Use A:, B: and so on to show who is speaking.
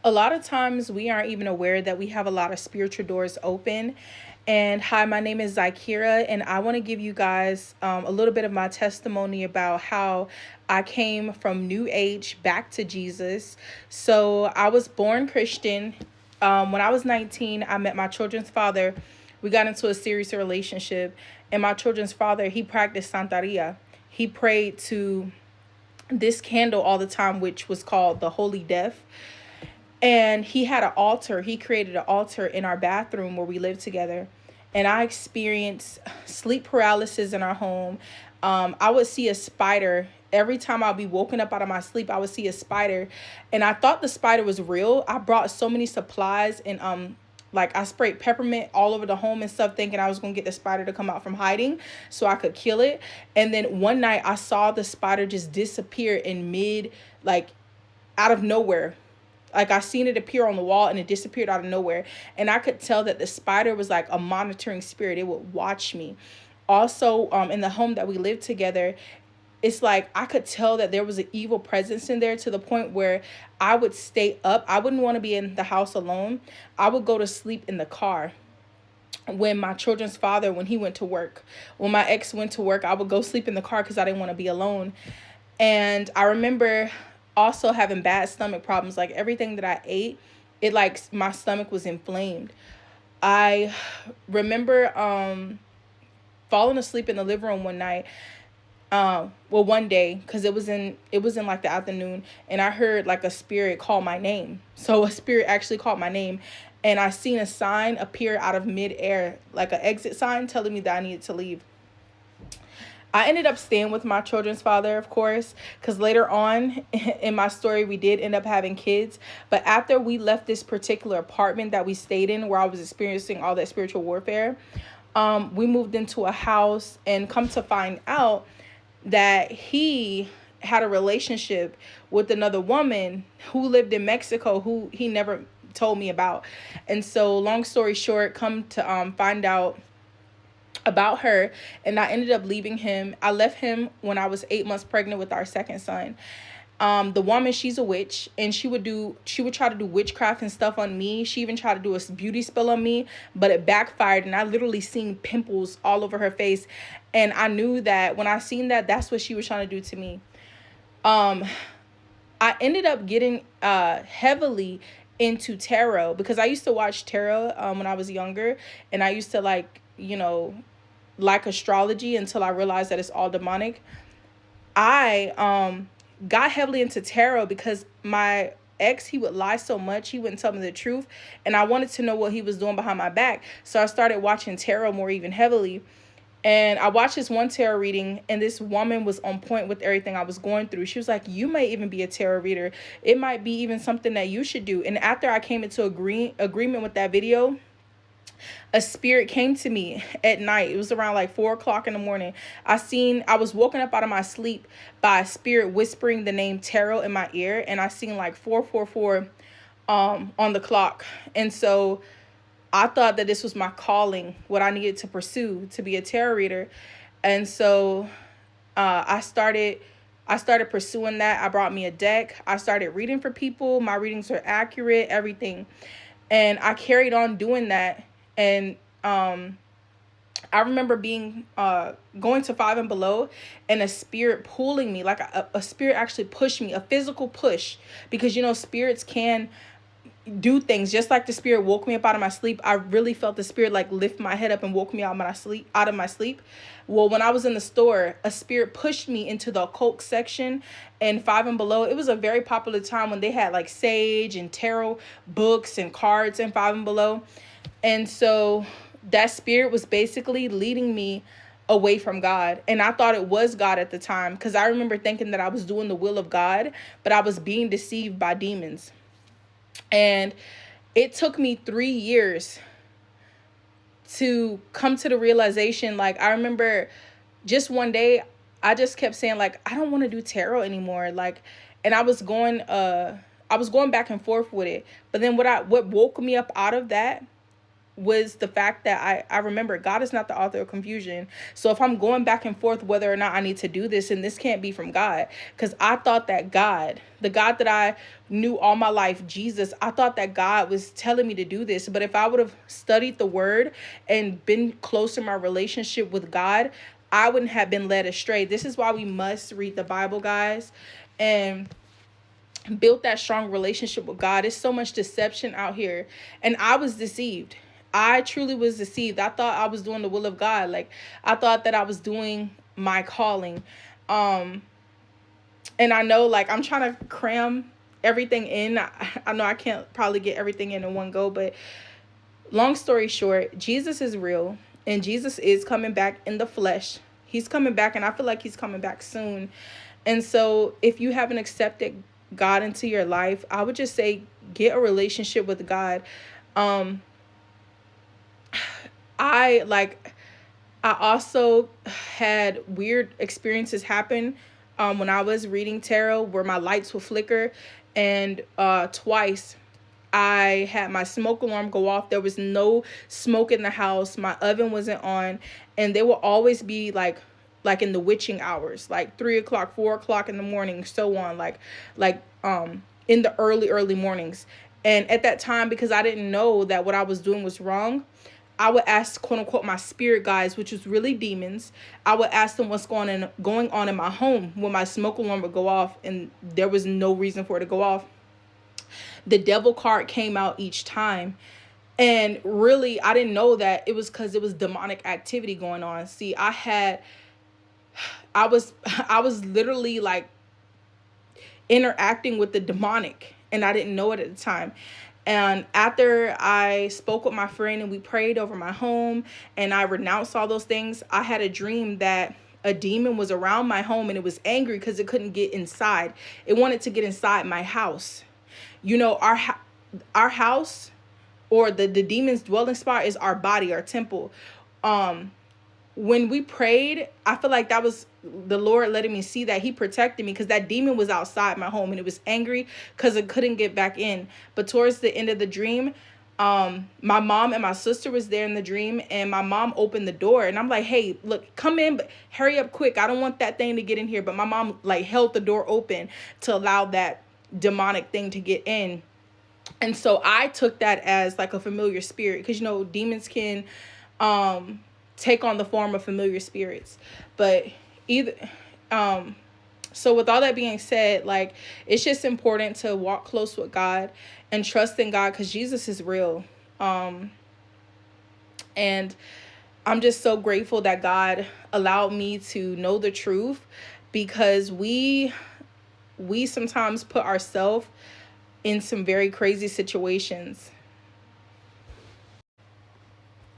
A: A lot of times we aren't even aware that we have a lot of spiritual doors open. And hi, my name is Zykira, and I want to give you guys a little bit of my testimony about how I came from New Age back to Jesus. So I was born Christian. When I was 19, I met my children's father. We got into a serious relationship, and my children's father, he practiced Santeria. He prayed to this candle all the time, which was called the Holy Death. And he had an altar. He created an altar in our bathroom where we lived together. And I experienced sleep paralysis in our home. I would see a spider. Every time I'd be woken up out of my sleep, I would see a spider. And I thought the spider was real. I brought so many supplies and like I sprayed peppermint all over the home and stuff, thinking I was going to get the spider to come out from hiding so I could kill it. And then one night I saw the spider just disappear in mid, like out of nowhere. Like I seen it appear on the wall and it disappeared out of nowhere. And I could tell that the spider was like a monitoring spirit. It would watch me. Also, in the home that we lived together, it's like I could tell that there was an evil presence in there, to the point where I would stay up. I wouldn't want to be in the house alone. I would go to sleep in the car. When my children's father, when he went to work, when my ex went to work, I would go sleep in the car because I didn't want to be alone. And I remember also having bad stomach problems. Like everything that I ate, it like my stomach was inflamed. I remember falling asleep in the living room one night. One day, because it was in like the afternoon, and I heard like a spirit call my name. So a spirit actually called my name, and I seen a sign appear out of midair, like an exit sign telling me that I needed to leave. I ended up staying with my children's father, of course, because later on in my story, we did end up having kids. But after we left this particular apartment that we stayed in, where I was experiencing all that spiritual warfare, we moved into a house, and come to find out that he had a relationship with another woman who lived in Mexico, who he never told me about. And so long story short, come to find out about her, and I ended up leaving him. I left him when I was 8 months pregnant with our second son. The woman, she's a witch, and she would try to do witchcraft and stuff on me. She even tried to do a beauty spell on me, but it backfired, and I literally seen pimples all over her face. And I knew that when I seen that, that's what she was trying to do to me. I ended up getting heavily into tarot, because I used to watch tarot when I was younger, and I used to like astrology, until I realized that it's all demonic. I got heavily into tarot because my ex, he would lie so much. He wouldn't tell me the truth, and I wanted to know what he was doing behind my back. So I started watching tarot more even heavily. And I watched this one tarot reading, and this woman was on point with everything I was going through. She was like, you might even be a tarot reader. It might be even something that you should do. And after I came into agreement with that video, a spirit came to me at night. It was around like 4 o'clock in the morning. I was woken up out of my sleep by a spirit whispering the name tarot in my ear. And I seen like 444 on the clock. And so I thought that this was my calling, what I needed to pursue, to be a tarot reader. And so I started pursuing that. I brought me a deck. I started reading for people. My readings were accurate, everything. And I carried on doing that. And I remember being going to Five and Below, and a spirit pulling me, like a spirit actually pushed me, a physical push, because spirits can do things. Just like the spirit woke me up out of my sleep, I really felt the spirit like lift my head up and woke me out of my sleep. Well, when I was in the store, a spirit pushed me into the occult section and Five and Below. It was a very popular time when they had like sage and tarot books and cards and Five and Below. And so that spirit was basically leading me away from God. And I thought it was God at the time, because I remember thinking that I was doing the will of God, but I was being deceived by demons. And it took me 3 years to come to the realization. Like, I remember just one day, I just kept saying, like, I don't want to do tarot anymore. Like, and I was going back and forth with it. But then what woke me up out of that was the fact that I remember God is not the author of confusion. So if I'm going back and forth whether or not I need to do this, and this can't be from God, because I thought that God, the God that I knew all my life, Jesus, I thought that God was telling me to do this. But if I would have studied the word and been close to my relationship with God, I wouldn't have been led astray. This is why we must read the Bible, guys, and build that strong relationship with God. There's so much deception out here, and I was deceived. I truly was deceived. I thought I was doing the will of God. Like, I thought that I was doing my calling. And I know, like, I'm trying to cram everything in. I know I can't probably get everything in one go, but long story short, Jesus is real, and Jesus is coming back in the flesh. He's coming back, and I feel like he's coming back soon. And so if you haven't accepted God into your life, I would just say get a relationship with God. I also had weird experiences happen when I was reading tarot, where my lights would flicker, and twice I had my smoke alarm go off. There was no smoke in the house. My oven wasn't on, and they will always be like in the witching hours, like 3 o'clock, 4 o'clock in the morning, so on, in the early mornings. And at that time, because I didn't know that what I was doing was wrong, I would ask, quote unquote, my spirit guides, which was really demons. I would ask them what's going on in my home when my smoke alarm would go off, and there was no reason for it to go off. The devil card came out each time. And really, I didn't know that it was because it was demonic activity going on. See, I was literally like interacting with the demonic, and I didn't know it at the time. And after I spoke with my friend and we prayed over my home and I renounced all those things, I had a dream that a demon was around my home, and it was angry because it couldn't get inside. It wanted to get inside my house. You know, our house, or the demon's dwelling spot, is our body, our temple. When we prayed, I feel like that was the Lord letting me see that he protected me, because that demon was outside my home and it was angry because it couldn't get back in. But towards the end of the dream, my mom and my sister was there in the dream, and my mom opened the door, and I'm like, hey, look, come in, but hurry up quick. I don't want that thing to get in here. But my mom like held the door open to allow that demonic thing to get in. And so I took that as like a familiar spirit, because, you know, demons can take on the form of familiar spirits. But so with all that being said, like, it's just important to walk close with God and trust in God, because Jesus is real. And I'm just so grateful that God allowed me to know the truth, because we sometimes put ourselves in some very crazy situations.